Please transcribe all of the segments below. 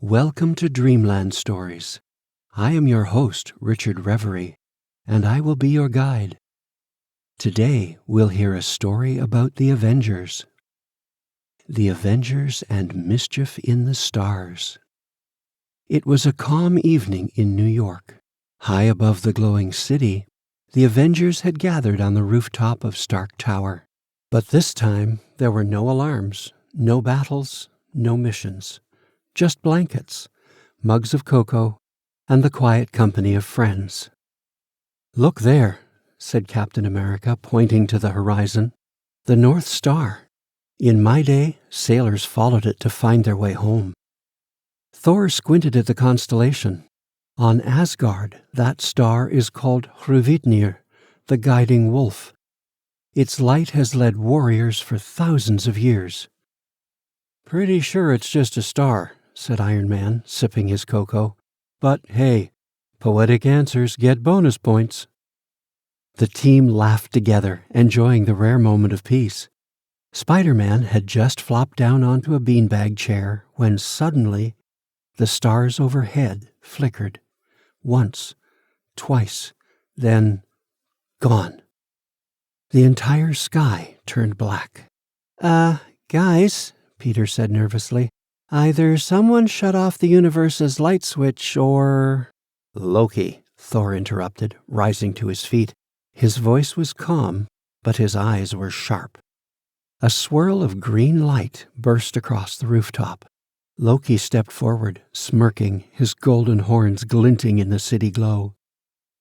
Welcome to Dreamland Stories. I am your host, Richard Reverie, and I will be your guide. Today, we'll hear a story about the Avengers. The Avengers and Mischief in the Stars. It was a calm evening in New York. High above the glowing city, the Avengers had gathered on the rooftop of Stark Tower. But this time, there were no alarms, no battles, no missions. Just blankets, mugs of cocoa, and the quiet company of friends. "Look there," said Captain America, pointing to the horizon. "The North Star. In my day, sailors followed it to find their way home." Thor squinted at the constellation. On Asgard, that star is called Hruvitnir, the guiding wolf. Its light has led warriors for thousands of years. "Pretty sure it's just a star," said Iron Man, sipping his cocoa. "But hey, poetic answers get bonus points." The team laughed together, enjoying the rare moment of peace. Spider-Man had just flopped down onto a beanbag chair when suddenly the stars overhead flickered. Once, twice, then gone. The entire sky turned black. Guys," Peter said nervously, "either someone shut off the universe's light switch or—" "Loki," Thor interrupted, rising to his feet. His voice was calm, but his eyes were sharp. A swirl of green light burst across the rooftop. Loki stepped forward, smirking, his golden horns glinting in the city glow.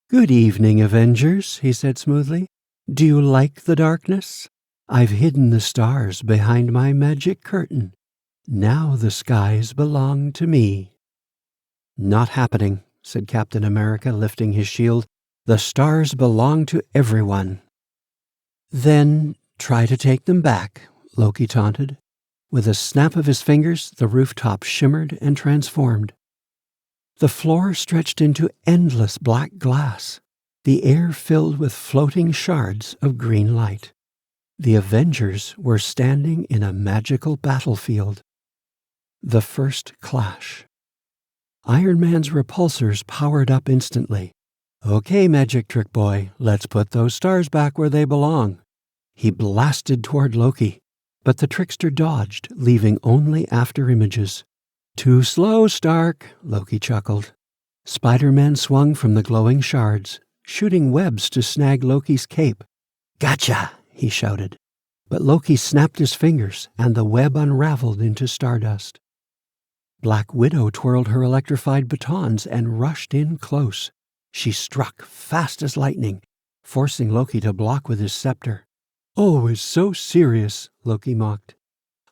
"Good evening, Avengers," he said smoothly. "Do you like the darkness? I've hidden the stars behind my magic curtain. Now the skies belong to me." "Not happening," said Captain America, lifting his shield. "The stars belong to everyone." "Then try to take them back," Loki taunted. With a snap of his fingers, the rooftop shimmered and transformed. The floor stretched into endless black glass, the air filled with floating shards of green light. The Avengers were standing in a magical battlefield. The first clash. Iron Man's repulsors powered up instantly. "Okay, Magic Trick Boy, let's put those stars back where they belong." He blasted toward Loki, but the trickster dodged, leaving only after images. "Too slow, Stark," Loki chuckled. Spider-Man swung from the glowing shards, shooting webs to snag Loki's cape. "Gotcha!" he shouted. But Loki snapped his fingers, and the web unraveled into stardust. Black Widow twirled her electrified batons and rushed in close. She struck fast as lightning, forcing Loki to block with his scepter. "Always so serious," Loki mocked.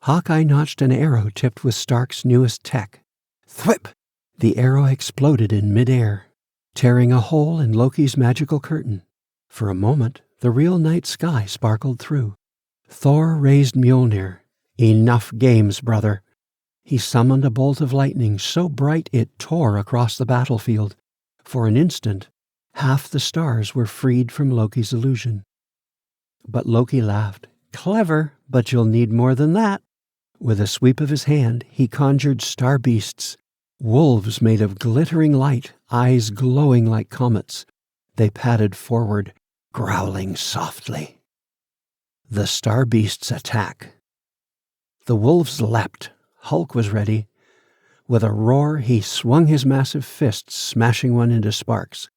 Hawkeye notched an arrow tipped with Stark's newest tech. Thwip! The arrow exploded in midair, tearing a hole in Loki's magical curtain. For a moment, the real night sky sparkled through. Thor raised Mjolnir. "Enough games, brother." He summoned a bolt of lightning so bright it tore across the battlefield. For an instant, half the stars were freed from Loki's illusion. But Loki laughed. "Clever, but you'll need more than that." With a sweep of his hand, he conjured star beasts, wolves made of glittering light, eyes glowing like comets. They padded forward, growling softly. The star beasts attack. The wolves leapt. Hulk was ready. With a roar, he swung his massive fists, smashing one into sparks.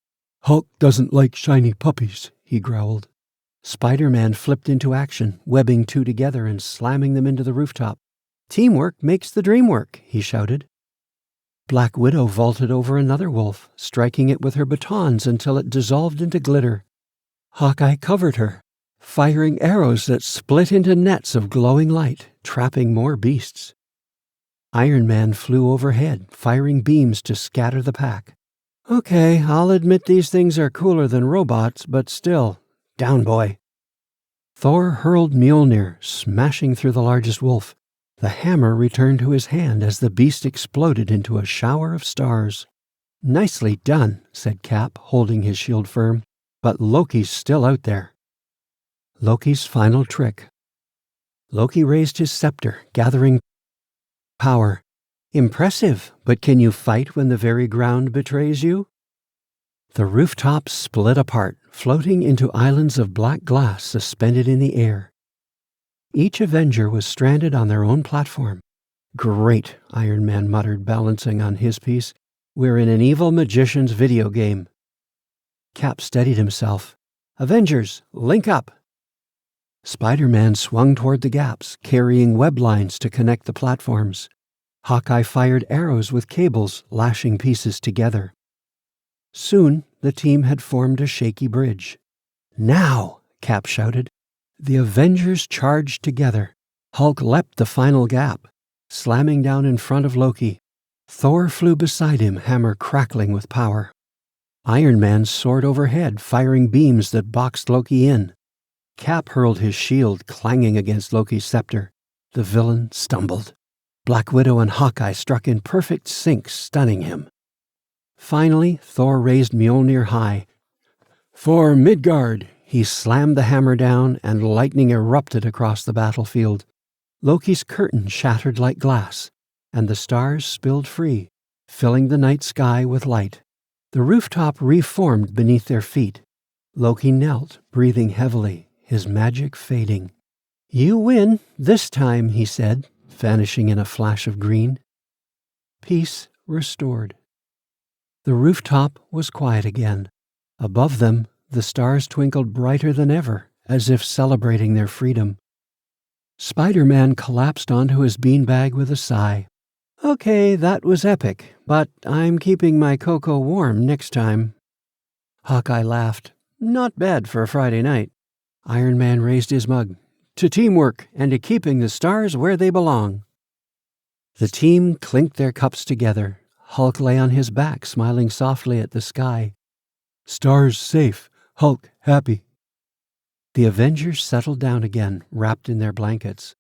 "Hulk doesn't like shiny puppies," he growled. Spider-Man flipped into action, webbing two together and slamming them into the rooftop. "Teamwork makes the dream work," he shouted. Black Widow vaulted over another wolf, striking it with her batons until it dissolved into glitter. Hawkeye covered her, firing arrows that split into nets of glowing light, trapping more beasts. Iron Man flew overhead, firing beams to scatter the pack. "Okay, I'll admit these things are cooler than robots, but still, down boy." Thor hurled Mjolnir, smashing through the largest wolf. The hammer returned to his hand as the beast exploded into a shower of stars. "Nicely done," said Cap, holding his shield firm. "But Loki's still out there." Loki's final trick. Loki raised his scepter, gathering power. Impressive, but can you fight when the very ground betrays you? The rooftops split apart, floating into islands of black glass suspended in the air. Each Avenger was stranded on their own platform. Great, Iron Man muttered, balancing on his piece. We're in an evil magician's video game. Cap steadied himself. Avengers, link up! Spider-Man swung toward the gaps, carrying web lines to connect the platforms. Hawkeye fired arrows with cables, lashing pieces together. Soon, the team had formed a shaky bridge. Now, Cap shouted. The Avengers charged together. Hulk leapt the final gap, slamming down in front of Loki. Thor flew beside him, hammer crackling with power. Iron Man soared overhead, firing beams that boxed Loki in. Cap hurled his shield, clanging against Loki's scepter. The villain stumbled. Black Widow and Hawkeye struck in perfect sync, stunning him. Finally, Thor raised Mjolnir high. For Midgard! He slammed the hammer down, and lightning erupted across the battlefield. Loki's curtain shattered like glass, and the stars spilled free, filling the night sky with light. The rooftop reformed beneath their feet. Loki knelt, breathing heavily, his magic fading. You win, this time, he said, vanishing in a flash of green. Peace restored. The rooftop was quiet again. Above them, the stars twinkled brighter than ever, as if celebrating their freedom. Spider-Man collapsed onto his beanbag with a sigh. Okay, that was epic, but I'm keeping my cocoa warm next time. Hawkeye laughed. Not bad for a Friday night. Iron Man raised his mug. To teamwork and to keeping the stars where they belong. The team clinked their cups together. Hulk lay on his back, smiling softly at the sky. Stars safe, Hulk happy. The Avengers settled down again, wrapped in their blankets.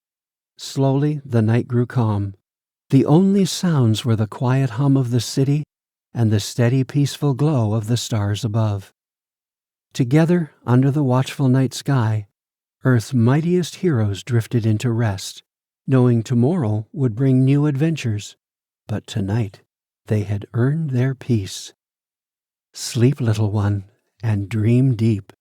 Slowly, the night grew calm. The only sounds were the quiet hum of the city and the steady, peaceful glow of the stars above. Together, under the watchful night sky, Earth's mightiest heroes drifted into rest, knowing tomorrow would bring new adventures. But tonight, they had earned their peace. Sleep, little one, and dream deep.